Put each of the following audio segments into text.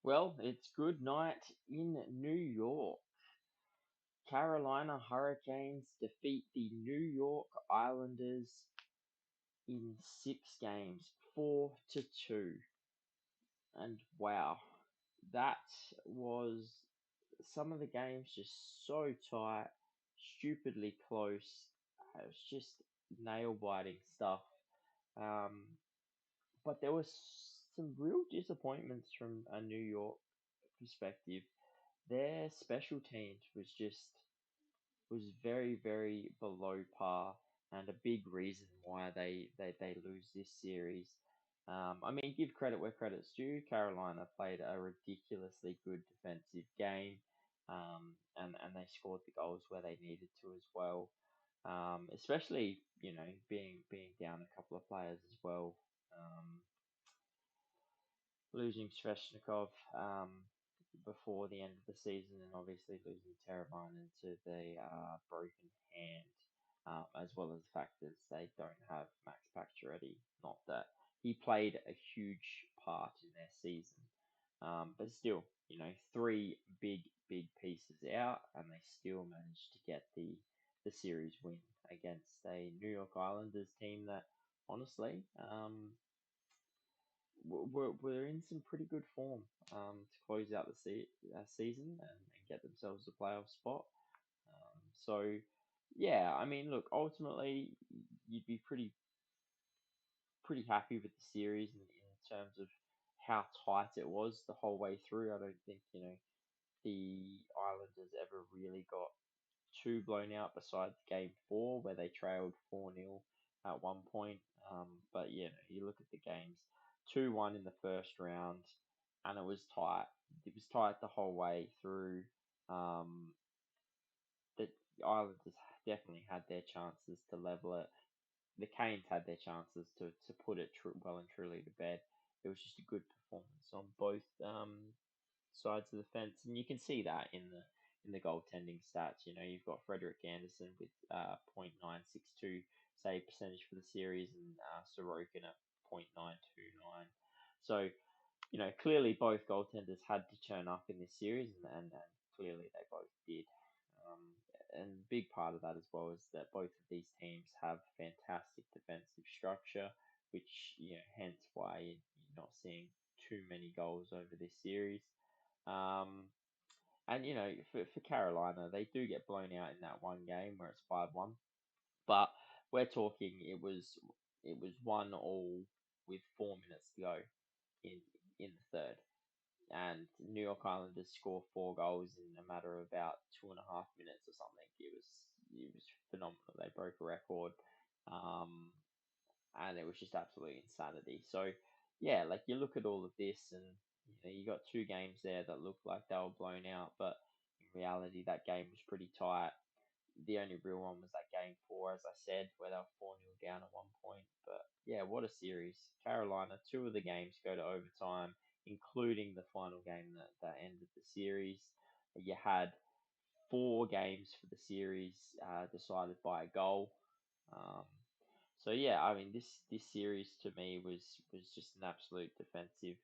Well, it's good night in New York. Carolina Hurricanes defeat the New York Islanders in 6 games, 4-2. And wow, that was some of the games just so tight, stupidly close. It was just nail biting stuff. Um, but there was some real disappointments from a New York perspective. Their special teams was very, very below par and a big reason why they lose this series. I mean, give credit where credit's due. Carolina played a ridiculously good defensive game, and they scored the goals where they needed to as well. Especially, being down a couple of players as well. Um, Losing Sveshnikov before the end of the season, and obviously losing Teravainen to the broken hand, as well as the fact that they don't have Max Pacioretty. Not that he played a huge part in their season, but still, three big pieces out, and they still managed to get the series win against a New York Islanders team that honestly, we're in some pretty good form to close out the season and get themselves a playoff spot. So, yeah, I mean, look, ultimately, you'd be pretty happy with the series in terms of how tight it was the whole way through. I don't think the Islanders ever really got too blown out besides game four where they trailed 4-0 at one point. But yeah, you look at the games 2-1 in the first round, and it was tight. It was tight the whole way through. Um, the Islanders definitely had their chances to level it. The Canes had their chances to put it well and truly to bed. It was just a good performance on both sides of the fence, and you can see that in the goaltending stats. You've got Frederick Anderson with .962 save percentage for the series, and Sorokin at .929. So clearly both goaltenders had to turn up in this series, and clearly they both did. Um, and a big part of that as well is that both of these teams have fantastic defensive structure, which hence why you're not seeing too many goals over this series. Um, and for Carolina, they do get blown out in that one game where it's 5-1. But we're talking it was 1-1 with 4 minutes to go in in the third, and New York Islanders score 4 goals in a matter of about 2.5 minutes or something. It was phenomenal. They broke a record. Um, and it was just absolute insanity. So yeah, like you look at all of this, and you got 2 games there that looked like they were blown out, but in reality, that game was pretty tight. The only real one was that game four, as I said, where they were 4-0 down at one point. But yeah, what a series! Carolina, 2 of the games go to overtime, including the final game that ended the series. You had 4 games for the series decided by a goal. Um, so yeah, I mean this series to me was just an absolute defensive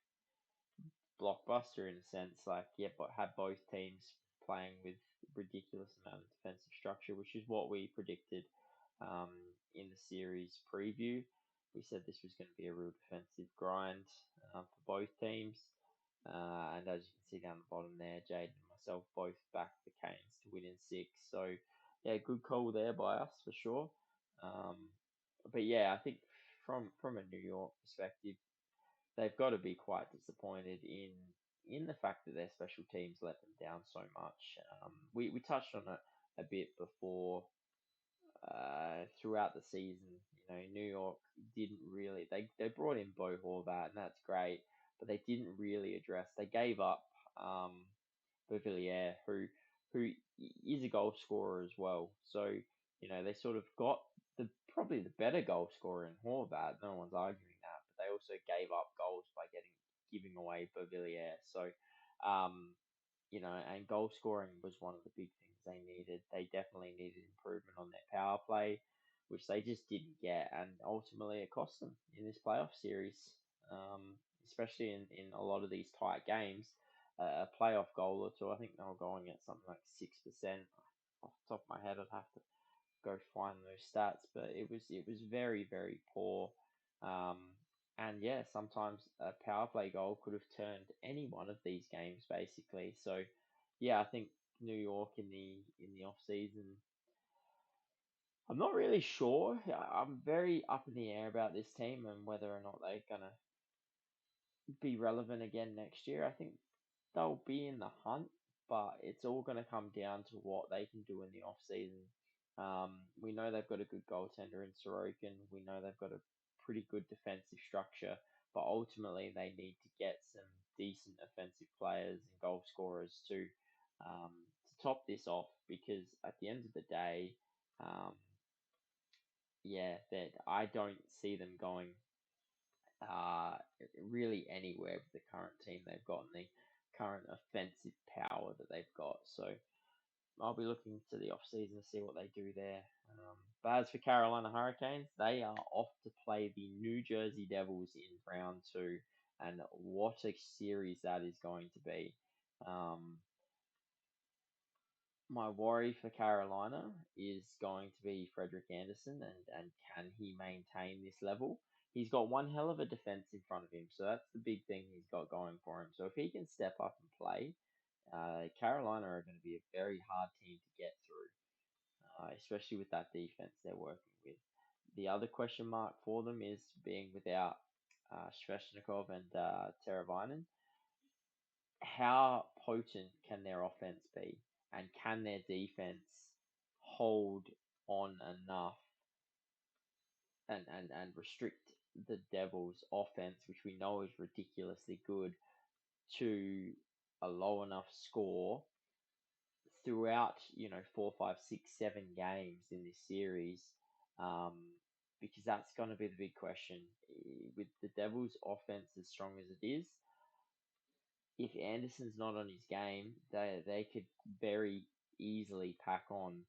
blockbuster in a sense. Like yeah, but had both teams playing with ridiculous amount of defensive structure, which is what we predicted in the series preview. We said this was going to be a real defensive grind for both teams. And as you can see down the bottom there, Jade and myself both backed the Canes to win in 6. So, yeah, good call there by us for sure. Um, but yeah, I think from a New York perspective, they've got to be quite disappointed in the fact that their special teams let them down so much. We touched on it a bit before throughout the season. New York didn't really they brought in Bo Horvat, and that's great, but they didn't really address. They gave up Beauvillier, who is a goal scorer as well. So they sort of got the probably the better goal scorer in Horvat. No one's arguing that, but they also gave up goals by giving away Beauvillier. So and goal scoring was one of the big things they needed. They definitely needed improvement on their power play, which they just didn't get, and ultimately it cost them in this playoff series, especially in a lot of these tight games. a playoff goal or two. I think they were going at something like 6%. Off the top of my head, I'd have to go find those stats, but it was very very poor. Um, and yeah, sometimes a power play goal could have turned any one of these games basically. So yeah, I think New York in the off season. I'm not really sure. I'm very up in the air about this team and whether or not they're gonna be relevant again next year. I think they'll be in the hunt, but it's all going to come down to what they can do in the off season. We know they've got a good goaltender in Sorokin. We know they've got a pretty good defensive structure, but ultimately they need to get some decent offensive players and goal scorers to top this off. Because at the end of the day, um, yeah, that I don't see them going uh, really anywhere with the current team they've got and the current offensive power that they've got. So I'll be looking to the off season to see what they do there. But as for Carolina Hurricanes, they are off to play the New Jersey Devils in round two, and what a series that is going to be. Um, my worry for Carolina is going to be Frederick Anderson, and can he maintain this level? He's got one hell of a defense in front of him, so that's the big thing he's got going for him. So if he can step up and play, Carolina are going to be a very hard team to get through, especially with that defense they're working with. The other question mark for them is being without Sveshnikov and Teravainen. How potent can their offense be, and can their defense hold on enough and restrict the Devils' offense, which we know is ridiculously good, to a low enough score throughout, 4, 5, 6, 7 games in this series, because that's going to be the big question. With the Devils' offense as strong as it is, if Anderson's not on his game, they could very easily pack on,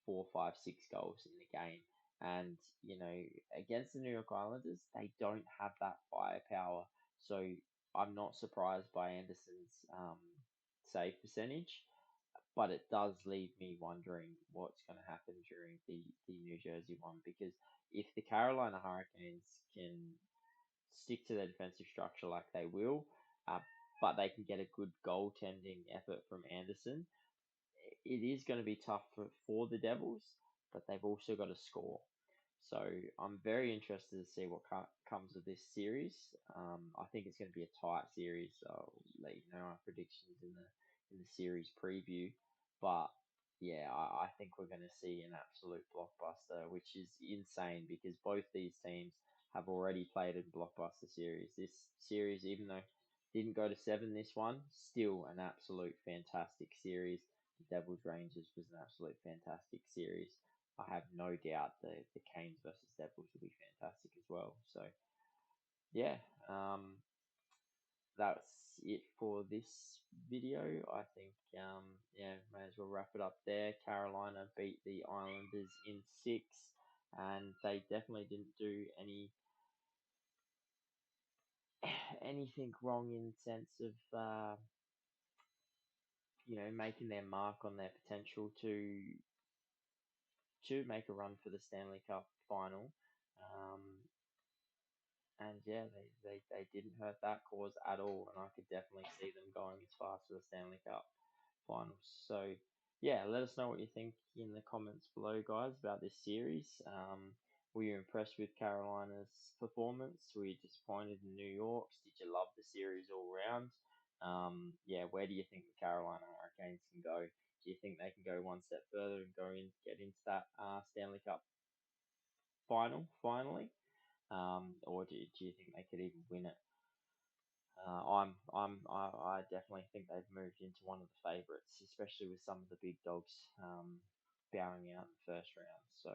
4, 5, 6 goals in the game. And, against the New York Islanders, they don't have that firepower. So I'm not surprised by Anderson's save percentage, but it does leave me wondering what's going to happen during the New Jersey one, because if the Carolina Hurricanes can stick to their defensive structure like they will, uh, but they can get a good goaltending effort from Anderson, it is going to be tough for the Devils, but they've also got to score. So I'm very interested to see what comes of this series. I think it's going to be a tight series. So I'll let you know our predictions in the series preview. But yeah, I think we're going to see an absolute blockbuster, which is insane because both these teams have already played in blockbuster series. This series, even though didn't go to seven, this one still an absolute fantastic series. The Devils Rangers was an absolute fantastic series. I have no doubt the Canes versus Devils will be fantastic as well. So yeah, that's it for this video. I think yeah, may as well wrap it up there. Carolina beat the Islanders in 6, and they definitely didn't do anything wrong in sense of making their mark on their potential to make a run for the Stanley Cup final. Um, and yeah, they didn't hurt that cause at all, and I could definitely see them going as far as the Stanley Cup finals. So yeah, let us know what you think in the comments below, guys, about this series. Were you impressed with Carolina's performance? Were you disappointed in New York's? Did you love the series all round? Yeah, where do you think the Carolina Hurricanes can go? Do you think they can go one step further and get into that Stanley Cup final finally? Or do you think they could even win it? I definitely think they've moved into one of the favourites, especially with some of the big dogs bowing out in the first round. So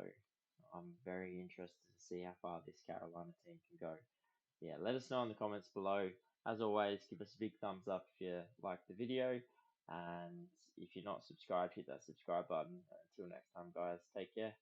I'm very interested to see how far this Carolina team can go. Yeah, let us know in the comments below. As always, give us a big thumbs up if you like the video, and if you're not subscribed, hit that subscribe button. Until next time, guys, take care.